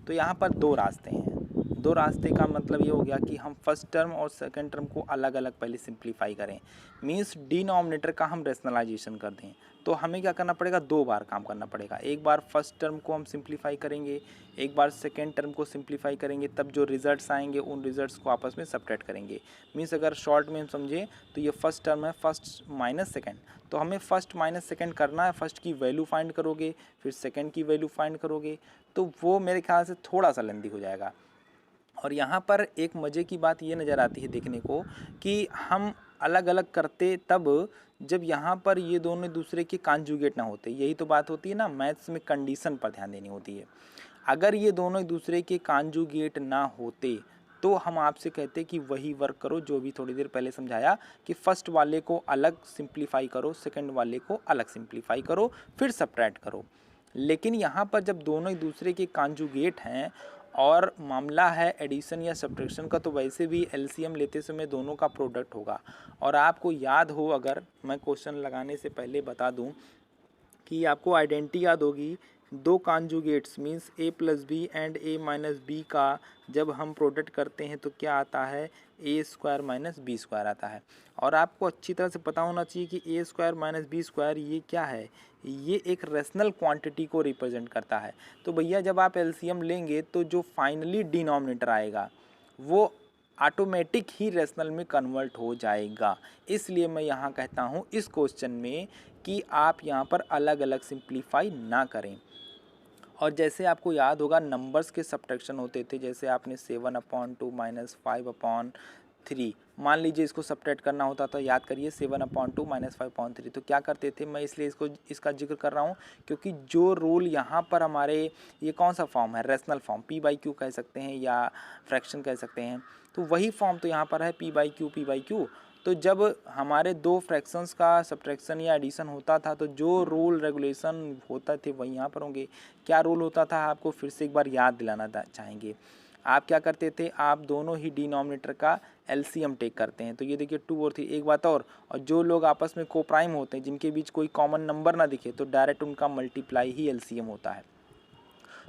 तो यहाँ पर दो रास्ते हैं। दो रास्ते का मतलब ये हो गया कि हम फर्स्ट टर्म और सेकंड टर्म को अलग अलग पहले सिंप्लीफाई करें, मीन्स डिनोमिनेटर का हम रेशनलाइजेशन कर दें। तो हमें क्या करना पड़ेगा, 2 बार काम करना पड़ेगा। एक बार फर्स्ट टर्म को हम सिंप्लीफाई करेंगे, एक बार सेकेंड टर्म को सिंप्लीफाई करेंगे, तब जो रिजल्ट्स आएंगे उन रिजल्ट्स को आपस में सब्ट्रैक्ट करेंगे। मीन्स अगर शॉर्ट में हम समझें तो ये फर्स्ट टर्म है, फर्स्ट माइनस सेकेंड, तो हमें फर्स्ट माइनस सेकेंड करना है। फर्स्ट की वैल्यू फाइंड करोगे, फिर सेकेंड की वैल्यू फाइंड करोगे, तो वो मेरे ख्याल से थोड़ा सा लेंदी हो जाएगा। और यहाँ पर एक मज़े की बात ये नज़र आती है देखने को कि हम अलग अलग करते तब जब यहाँ पर ये दोनों दूसरे के कॉन्जुगेट ना होते। यही तो बात होती है ना, मैथ्स में कंडीशन पर ध्यान देनी होती है। अगर ये दोनों दूसरे के कॉन्जुगेट ना होते तो हम आपसे कहते कि वही वर्क करो जो भी थोड़ी देर पहले समझाया, कि फर्स्ट वाले को अलग सिंप्लीफाई करो, सेकंड वाले को अलग सिंप्लीफाई करो, फिर सब्ट्रैक्ट करो। लेकिन यहाँ पर जब दोनों एक दूसरे के कॉन्जुगेट हैं और मामला है एडिशन या सब्ट्रैक्शन का, तो वैसे भी एलसीएम लेते समय दोनों का प्रोडक्ट होगा। और आपको याद हो, अगर मैं क्वेश्चन लगाने से पहले बता दूं कि आपको आइडेंटिटी याद होगी, दो conjugates means a+b and a-b का जब हम प्रोडक्ट करते हैं तो क्या आता है, a² - b² आता है। और आपको अच्छी तरह से पता होना चाहिए कि a² - b² ये क्या है, ये एक रेशनल क्वांटिटी को रिप्रेजेंट करता है। तो भैया जब आप एलसीएम लेंगे तो जो फाइनली डिनोमिनेटर आएगा वो ऑटोमेटिक ही रेशनल में कन्वर्ट हो जाएगा। इसलिए मैं यहाँ कहता हूँ इस क्वेश्चन में कि आप यहाँ पर अलग अलग सिंप्लीफाई ना करें। और जैसे आपको याद होगा नंबर्स के सब्ट्रैक्शन होते थे, जैसे आपने 7/2 - 5/3, मान लीजिए इसको सब्ट्रैक्ट करना होता तो याद करिए 7/2 - 5/3। तो क्या करते थे, मैं इसलिए इसका जिक्र कर रहा हूँ क्योंकि जो रूल यहाँ पर हमारे, ये कौन सा फॉर्म है, रेशनल फॉर्म, p/q कह सकते हैं या फ्रैक्शन कह सकते हैं, तो वही फॉर्म तो यहाँ पर है p/q। तो जब हमारे दो फ्रैक्शंस का सब्ट्रैक्शन या एडिशन होता था तो जो रूल रेगुलेशन होता थे वही यहाँ पर होंगे। क्या रूल होता था आपको फिर से एक बार याद दिलाना चाहेंगे। आप क्या करते थे, आप दोनों ही डिनोमिनेटर का एलसीएम टेक करते हैं। तो ये देखिए 2 और 3। एक बात और जो लोग आपस में कोप्राइम होते हैं, जिनके बीच कोई कॉमन नंबर ना दिखे, तो डायरेक्ट उनका मल्टीप्लाई ही एलसीएम होता है।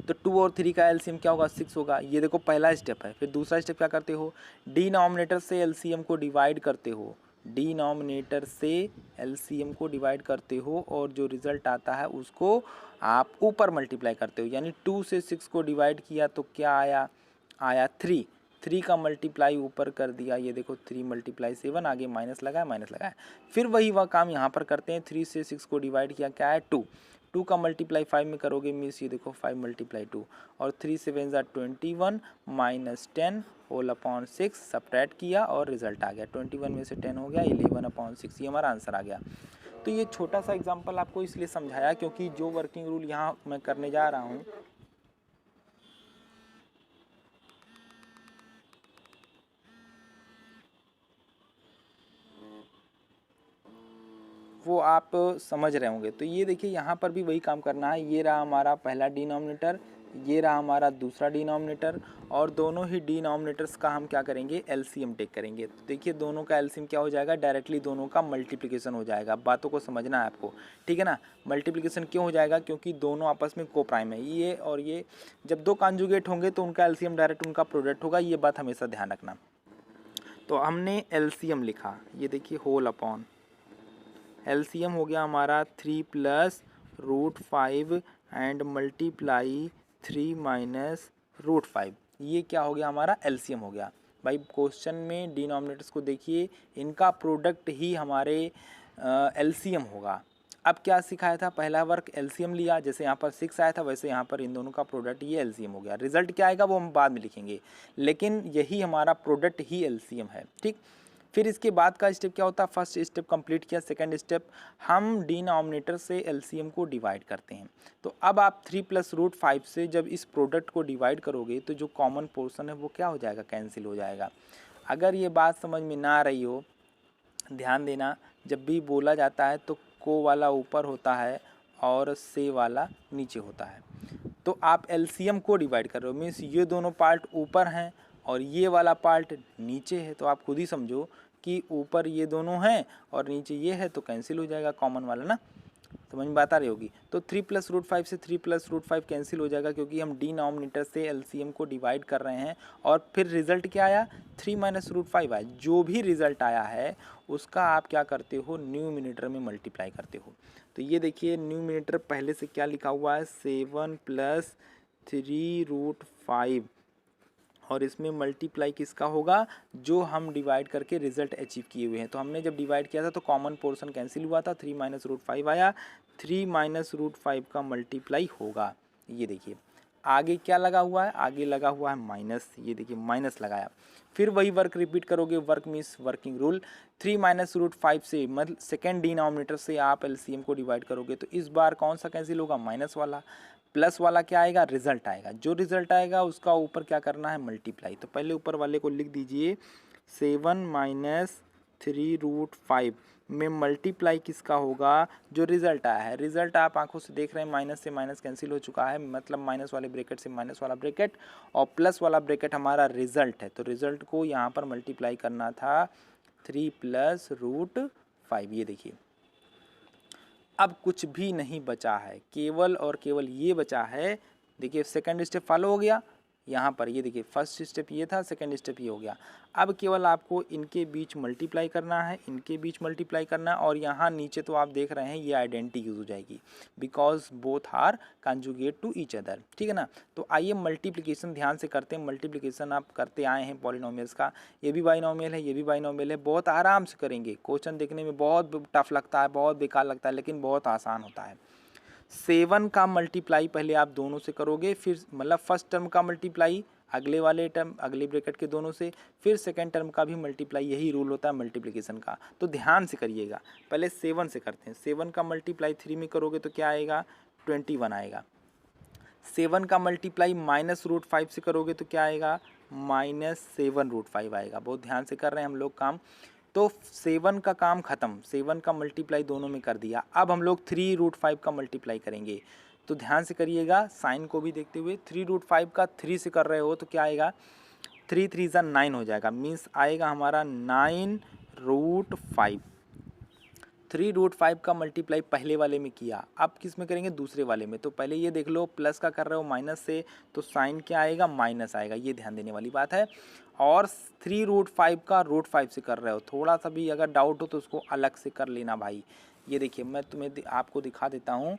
तो 2 और 3 का एलसीएम क्या होगा, 6 होगा। ये देखो पहला स्टेप है। फिर दूसरा स्टेप क्या करते हो, डिनोमिनेटर से एलसीएम को डिवाइड करते हो, डिनोमिनेटर से एलसीएम को डिवाइड करते हो और जो रिजल्ट आता है उसको आप ऊपर मल्टीप्लाई करते हो। यानी 2 से 6 को डिवाइड किया तो क्या आया 3 का मल्टीप्लाई ऊपर कर दिया। ये देखो 3 × 7, आगे माइनस लगाया। फिर वही काम यहाँ पर करते हैं, 3 से 6 को डिवाइड किया, क्या है 2 का मल्टीप्लाई 5 में करोगे मीन्स ये देखो 5 × 2 और 3 7 = 21 -10 होल/6 सब्ट्रैक्ट किया और रिजल्ट आ गया। 21 में से 10 हो गया, 11/6, ये हमारा आंसर आ गया। तो ये छोटा सा एग्जांपल आपको इसलिए समझाया क्योंकि जो वर्किंग रूल यहाँ मैं करने जा रहा हूँ वो आप समझ रहे होंगे। तो ये देखिए यहाँ पर भी वही काम करना है। ये रहा हमारा पहला डिनोमिनेटर, ये रहा हमारा दूसरा डिनोमिनेटर, और दोनों ही डिनोमिनेटर्स का हम क्या करेंगे, एलसीएम टेक करेंगे। तो देखिए दोनों का एलसीएम क्या हो जाएगा, डायरेक्टली दोनों का मल्टीप्लिकेशन हो जाएगा। बातों को समझना है आपको, ठीक है ना। मल्टीप्लिकेशन क्यों हो जाएगा, क्योंकि दोनों आपस में कोप्राइम है। ये और ये जब दो कॉन्जुगेट होंगे तो उनका एलसीएम डायरेक्ट उनका प्रोडक्ट होगा, ये बात हमेशा ध्यान रखना। तो हमने एलसीएम लिखा, ये देखिए होल अपॉन एलसीएम हो गया हमारा 3 plus root 5 and multiply 3 minus root 5। ये क्या हो गया, हमारा एलसीएम हो गया। भाई क्वेश्चन में डिनोमिनेटर्स को देखिए, इनका प्रोडक्ट ही हमारे एलसीएम होगा। अब क्या सिखाया था, पहला वर्क एलसीएम लिया, जैसे यहाँ पर 6 आया था वैसे यहाँ पर इन दोनों का प्रोडक्ट ये एलसीएम हो गया। रिजल्ट क्या आएगा वो हम बाद में लिखेंगे, लेकिन यही हमारा प्रोडक्ट ही एलसीएम है, ठीक। फिर इसके बाद का स्टेप क्या होता है, फर्स्ट स्टेप कंप्लीट किया, सेकंड स्टेप हम डिनोमिनेटर से एलसीएम को डिवाइड करते हैं। तो अब आप 3 प्लस रूट 5 से जब इस प्रोडक्ट को डिवाइड करोगे तो जो कॉमन पोर्शन है वो क्या हो जाएगा, कैंसिल हो जाएगा। अगर ये बात समझ में ना आ रही हो, ध्यान देना, जब भी बोला जाता है तो को वाला ऊपर होता है और से वाला नीचे होता है। तो आप एलसीएम को डिवाइड कर रहे हो, मीन्स ये दोनों पार्ट ऊपर हैं और ये वाला पार्ट नीचे है। तो आप खुद ही समझो कि ऊपर ये दोनों हैं और नीचे ये है, तो कैंसिल हो जाएगा कॉमन वाला ना, समझ में बात आ रही होगी। तो 3 प्लस रूट 5 से 3 प्लस रूट 5 कैंसिल हो जाएगा, क्योंकि हम डिनोमिनेटर से एलसीएम को डिवाइड कर रहे हैं। और फिर रिजल्ट क्या आया, 3 माइनस रूट 5 आया। जो भी रिजल्ट आया है उसका आप क्या करते हो, न्यूमिनेटर में मल्टीप्लाई करते हो। तो ये देखिए न्यूमिनेटर पहले से क्या लिखा हुआ है, 7 प्लस 3 रूट 5, और इसमें मल्टीप्लाई किसका होगा, जो हम डिवाइड करके रिजल्ट अचीव किए हुए हैं। तो हमने जब डिवाइड किया था तो कॉमन पोर्शन कैंसिल हुआ था, 3 माइनस रूट 5 आया, 3 माइनस रूट 5 का मल्टीप्लाई होगा। ये देखिए आगे क्या लगा हुआ है, आगे लगा हुआ है माइनस, ये देखिए माइनस लगाया। फिर वही वर्क रिपीट करोगे, work means working rule. 3 minus root 5 से मतलब सेकेंड डिनोमिनेटर से आप एलसीएम को डिवाइड करोगे तो इस बार कौन सा कैंसिल होगा, माइनस वाला। प्लस वाला क्या आएगा, रिजल्ट आएगा। जो रिजल्ट आएगा उसका ऊपर क्या करना है, मल्टीप्लाई। तो पहले ऊपर वाले को लिख दीजिए, 7 माइनस 3 रूट 5 में मल्टीप्लाई किसका होगा, जो रिजल्ट आया है। रिजल्ट आप आंखों से देख रहे हैं, माइनस से माइनस कैंसिल हो चुका है, मतलब माइनस वाले ब्रैकेट से माइनस वाला ब्रैकेट, और प्लस वाला ब्रैकेट हमारा रिजल्ट है। तो रिजल्ट को यहाँ पर मल्टीप्लाई करना था 3 प्लस रूट 5। ये देखिए अब कुछ भी नहीं बचा है, केवल और केवल ये बचा है। देखिए सेकंड स्टेप फॉलो हो गया यहाँ पर, ये देखिए फर्स्ट स्टेप ये था, सेकंड स्टेप ये हो गया। अब केवल आपको इनके बीच मल्टीप्लाई करना है, इनके बीच मल्टीप्लाई करना है, और यहाँ नीचे तो आप देख रहे हैं ये आइडेंटिटी यूज हो जाएगी, because both are conjugate to each other, ठीक है ना। तो आइए मल्टीप्लिकेशन ध्यान से करते हैं। मल्टीप्लिकेशन आप करते आए हैं पॉलिनोमियल्स का, ये भी बाइनोमियल है, ये भी बाइनोमियल है, बहुत आराम से करेंगे। क्वेश्चन देखने में बहुत टफ लगता है, बहुत बेकार लगता है, लेकिन बहुत आसान होता है। 7 का मल्टीप्लाई पहले आप दोनों से करोगे, फिर मतलब फर्स्ट टर्म का मल्टीप्लाई अगले वाले टर्म अगले ब्रैकेट के दोनों से, फिर सेकंड टर्म का भी मल्टीप्लाई। यही रूल होता है मल्टीप्लिकेशन का, तो ध्यान से करिएगा। पहले 7 से करते हैं। 7 का मल्टीप्लाई 3 में करोगे तो क्या आएगा, 21 आएगा। 7 का मल्टीप्लाई माइनस रूट 5 से करोगे तो क्या आएगा, माइनस 7 रूट 5 आएगा। बहुत ध्यान से कर रहे हैं हम लोग काम। तो 7 का काम खत्म, 7 का मल्टीप्लाई दोनों में कर दिया। अब हम लोग 3 रूट 5 का मल्टीप्लाई करेंगे। तो ध्यान से करिएगा, साइन को भी देखते हुए। 3 रूट 5 का 3 से कर रहे हो तो क्या आएगा, 3 3 ज़ा 9 हो जाएगा, मीन्स आएगा हमारा 9 रूट 5। 3 रूट 5 का मल्टीप्लाई पहले वाले में किया, अब किस में करेंगे, दूसरे वाले में। तो पहले ये देख लो, प्लस का कर रहे हो माइनस से, तो साइन क्या आएगा, माइनस आएगा। ये ध्यान देने वाली बात है। और 3 रूट 5 का रूट 5 से कर रहे हो, थोड़ा सा भी अगर डाउट हो तो उसको अलग से कर लेना भाई। ये देखिए मैं तुम्हें आपको दिखा देता हूँ।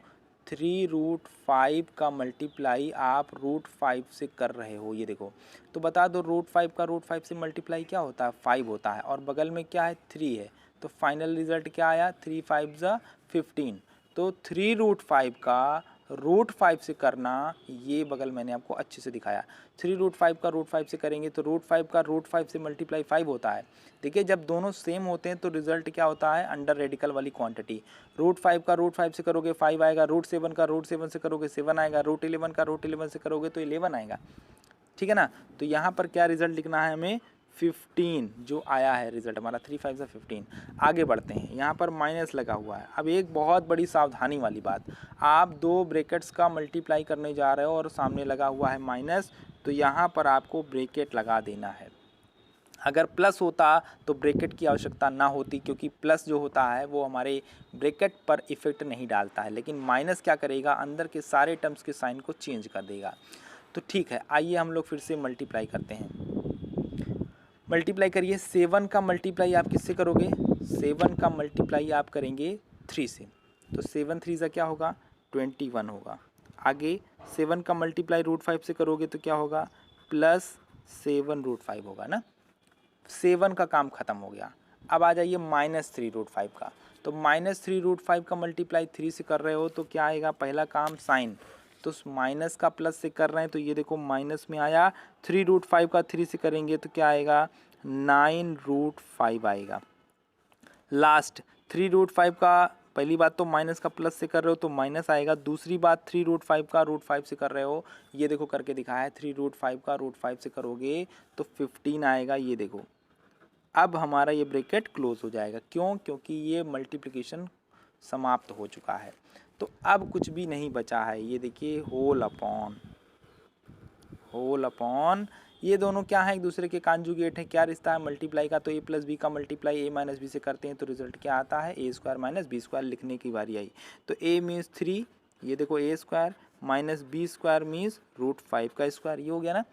3 रूट 5 का मल्टीप्लाई आप रूट 5 से कर रहे हो, ये देखो। तो बता दो रूट 5 का रूट 5 से मल्टीप्लाई क्या होता है, 5 होता है, और बगल में क्या है, 3 है। तो फाइनल रिजल्ट क्या आया, 3 5 ज़ा 15। तो 3 रूट 5 का रूट 5 से करना, ये बगल मैंने आपको अच्छे से दिखाया। 3 रूट 5 का रूट 5 से करेंगे तो रूट 5 का रूट 5 से मल्टीप्लाई 5 होता है। देखिए जब दोनों सेम होते हैं तो रिजल्ट क्या होता है, अंडर रेडिकल वाली क्वांटिटी। रूट 5 का रूट 5 से करोगे 5 आएगा, रूट 7 का रूट 7 से करोगे 7 आएगा, रूट 11 का रूट 11 से करोगे तो 11 आएगा, ठीक है ना। तो यहाँ पर क्या रिजल्ट लिखना है हमें, 15 जो आया है रिजल्ट हमारा 3 5 से 15। आगे बढ़ते हैं, यहाँ पर माइनस लगा हुआ है। अब एक बहुत बड़ी सावधानी वाली बात, आप दो ब्रैकेट्स का मल्टीप्लाई करने जा रहे हो और सामने लगा हुआ है माइनस, तो यहाँ पर आपको ब्रैकेट लगा देना है। अगर प्लस होता तो ब्रैकेट की आवश्यकता ना होती, क्योंकि प्लस जो होता है वो हमारे ब्रैकेट पर इफेक्ट नहीं डालता है, लेकिन माइनस क्या करेगा, अंदर के सारे टर्म्स के साइन को चेंज कर देगा। तो ठीक है, आइए हम लोग फिर से मल्टीप्लाई करते हैं। मल्टीप्लाई करिए, 7 का मल्टीप्लाई आप किससे करोगे, 7 का मल्टीप्लाई आप करेंगे 3 से, तो 7 3 से क्या होगा 21 होगा। आगे 7 का मल्टीप्लाई √5 से करोगे तो क्या होगा, +7 √5 होगा ना। 7 का काम खत्म हो गया। अब आ जाइए -3 √5 का, तो -3 √5 का मल्टीप्लाई 3 से कर रहे हो तो क्या आएगा, पहला काम साइन, तो माइनस का प्लस से कर रहे हैं तो ये देखो माइनस में आया। 3 √5 का 3 से करेंगे तो क्या आएगा, 9 √5 आएगा। लास्ट 3 √5 का, पहली बात तो माइनस का प्लस से कर रहे हो तो माइनस आएगा, दूसरी बात 3 √5 का √5 से कर रहे हो, ये देखो करके दिखाया है, 3 √5 का √5 से करोगे तो 15 आएगा, ये देखो। अब हमारा ये ब्रैकेट क्लोज हो जाएगा, क्यों, क्योंकि ये मल्टीप्लिकेशन समाप्त हो चुका है। तो अब कुछ भी नहीं बचा है, ये देखिए होल अपॉन ये दोनों क्या है, एक दूसरे के कॉन्जुगेट है। क्या रिश्ता है मल्टीप्लाई का, तो a + b का मल्टीप्लाई a - b से करते हैं तो रिजल्ट क्या आता है, a² - b² लिखने की बारी आई। तो a मीन्स 3, ये देखो a² - b² मीन्स √5 का स्क्वायर, ये हो गया ना।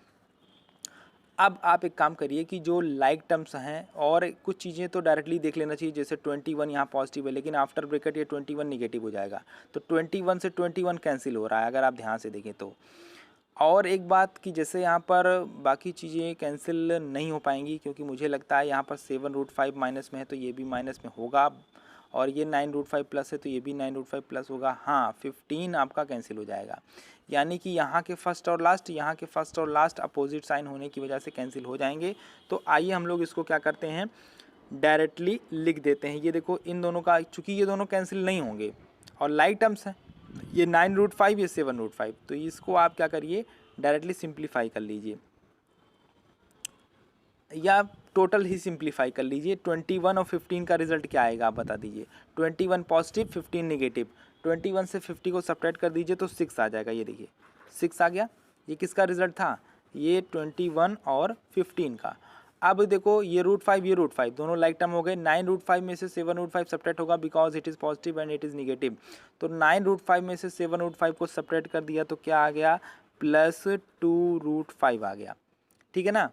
अब आप एक काम करिए कि जो लाइक टर्म्स हैं और कुछ चीज़ें तो डायरेक्टली देख लेना चाहिए, जैसे 21 यहाँ पॉजिटिव है, लेकिन आफ्टर ब्रैकेट ये 21 निगेटिव हो जाएगा, तो 21 से 21 कैंसिल हो रहा है अगर आप ध्यान से देखें तो। और एक बात कि जैसे यहाँ पर बाकी चीज़ें कैंसिल नहीं हो पाएंगी, क्योंकि मुझे लगता है यहाँ पर 7 √5 माइनस में है तो ये भी माइनस में होगा, और ये 9 √5 प्लस है तो ये भी 9 √5 प्लस होगा। हाँ, 15 आपका कैंसिल हो जाएगा, यानी कि यहाँ के फर्स्ट और लास्ट अपोजिट साइन होने की वजह से कैंसिल हो जाएंगे। तो आइए हम लोग इसको क्या करते हैं, डायरेक्टली लिख देते हैं। ये देखो इन दोनों का, चूँकि ये दोनों कैंसिल नहीं होंगे और लाइक टर्म्स हैं, ये 9 √5 ये 7 √5, तो इसको आप क्या करिए, डायरेक्टली सिंप्लीफाई कर लीजिए या टोटल ही सिंप्लीफाई कर लीजिए। 21 और 15 का रिजल्ट क्या आएगा आप बता दीजिए। 21 पॉजिटिव 15 नेगेटिव, 21 से 50 को सब्ट्रैक्ट कर दीजिए तो 6 आ जाएगा, ये देखिए 6 आ गया। ये किसका रिजल्ट था, ये 21 और 15 का। अब देखो ये √5 दोनों लाइक टर्म हो गए। 9 √5 में से 7 √5 सब्ट्रैक्ट होगा because it is positive and it is negative, तो 9 √5 में से 7 √5 को सब्ट्रैक्ट कर दिया तो क्या आ गया, +2 √5 आ गया, ठीक है ना।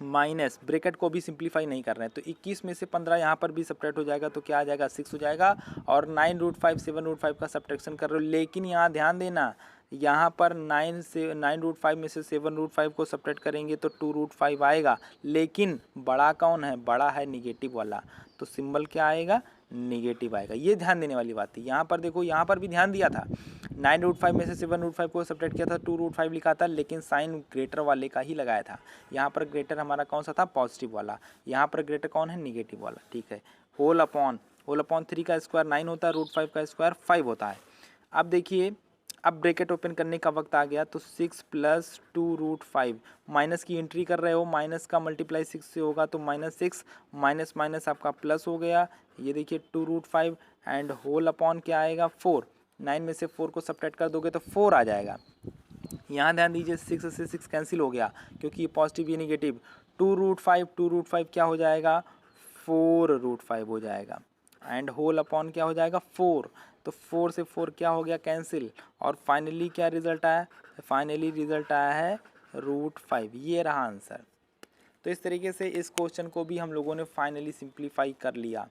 माइनस ब्रैकेट को भी सिंप्लीफाई नहीं कर रहे हैं, तो 21 में से 15 यहाँ पर भी सब्ट्रैक्ट हो जाएगा तो क्या आ जाएगा, 6 हो जाएगा। और 9 √5 7 √5 का सब्ट्रैक्शन कर रहे हो, लेकिन यहाँ ध्यान देना, यहाँ पर 9 √5 में से 7 √5 को सब्ट्रैक्ट करेंगे तो 2 √5 आएगा, लेकिन बड़ा कौन है, बड़ा है निगेटिव वाला, तो सिंबल क्या आएगा, निगेटिव आएगा। ये ध्यान देने वाली बात है। यहाँ पर देखो, यहाँ पर भी ध्यान दिया था, 9 √5 में से 7 √5 को सब्ट्रैक्ट किया था, 2 √5 लिखा था, लेकिन साइन ग्रेटर वाले का ही लगाया था। यहाँ पर ग्रेटर हमारा कौन सा था, पॉजिटिव वाला, यहाँ पर ग्रेटर कौन है, निगेटिव वाला, ठीक है। होल अपॉन 3 का स्क्वायर 9 होता है, √5 का स्क्वायर 5 होता है। अब देखिए, अब ब्रैकेट ओपन करने का वक्त आ गया, तो 6 + 2 √5, माइनस की एंट्री कर रहे हो, माइनस का मल्टीप्लाई 6 से होगा तो -6, माइनस माइनस आपका प्लस हो गया, ये देखिए 2 √5 एंड होल अपॉन क्या आएगा, 4। 9 में से 4 को सब्ट्रैक्ट कर दोगे तो 4 आ जाएगा। यहाँ ध्यान दीजिए, 6 से 6 कैंसिल हो गया क्योंकि ये पॉजिटिव ये निगेटिव। 2 √5 क्या हो जाएगा, 4 √5 हो जाएगा, एंड होल अपॉन क्या हो जाएगा, 4, तो 4 से 4 क्या हो गया, कैंसिल। और फाइनली क्या रिजल्ट आया, फाइनली रिजल्ट आया है √5, ये रहा आंसर। तो इस तरीके से इस क्वेश्चन को भी हम लोगों ने फाइनली सिंप्लीफाई कर लिया।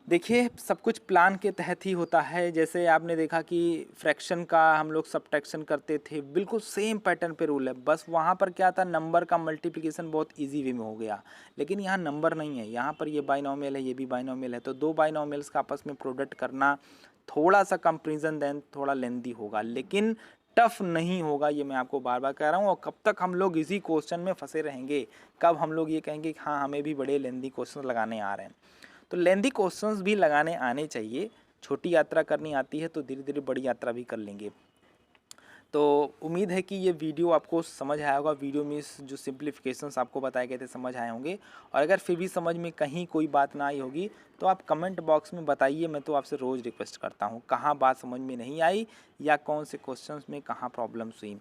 देखिए, सब कुछ प्लान के तहत ही होता है। जैसे आपने देखा कि फ्रैक्शन का हम लोग सब्ट्रैक्शन करते थे, बिल्कुल सेम पैटर्न पे रूल है, बस वहाँ पर क्या था, नंबर का मल्टीप्लिकेशन बहुत इजी वे में हो गया, लेकिन यहाँ नंबर नहीं है, यहाँ पर ये बाइनोमियल है, ये भी बाइनोमियल है, तो दो बाइनोमियल्स का आपस में प्रोडक्ट करना थोड़ा सा कंपेरिजन देन थोड़ा लेंदी होगा, लेकिन टफ नहीं होगा, ये मैं आपको बार बार कह रहा हूँ। और कब तक हम लोग इसी क्वेश्चन में फंसे रहेंगे, कब हम लोग ये कहेंगे कि हाँ हमें भी बड़े लेंदी क्वेश्चन लगाने आ रहे हैं। तो लेंदी क्वेश्चंस भी लगाने आने चाहिए। छोटी यात्रा करनी आती है तो धीरे धीरे बड़ी यात्रा भी कर लेंगे। तो उम्मीद है कि ये वीडियो आपको समझ आया होगा। वीडियो में जो सिंप्लीफिकेशंस आपको बताए गए थे समझ आए होंगे, और अगर फिर भी समझ में कहीं कोई बात ना आई होगी तो आप कमेंट बॉक्स में बताइए। मैं तो आपसे रोज़ रिक्वेस्ट करता हूँ कहाँ बात समझ में नहीं आई या कौन से क्वेश्चंस में कहाँ प्रॉब्लम्स हुई।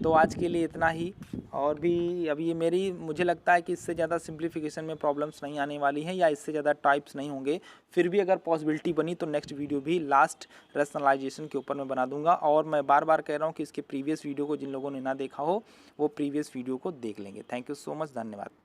तो आज के लिए इतना ही। और भी अभी ये मेरी मुझे लगता है कि इससे ज़्यादा सिंप्लीफिकेशन में प्रॉब्लम्स नहीं आने वाली हैं या इससे ज़्यादा टाइप्स नहीं होंगे। फिर भी अगर पॉसिबिलिटी बनी तो नेक्स्ट वीडियो भी लास्ट रैशनलाइजेशन के ऊपर मैं बना दूंगा। और मैं बार बार कह रहा हूँ कि इसके प्रीवियस वीडियो को जिन लोगों ने ना देखा हो वो प्रीवियस वीडियो को देख लेंगे। थैंक यू सो मच, धन्यवाद।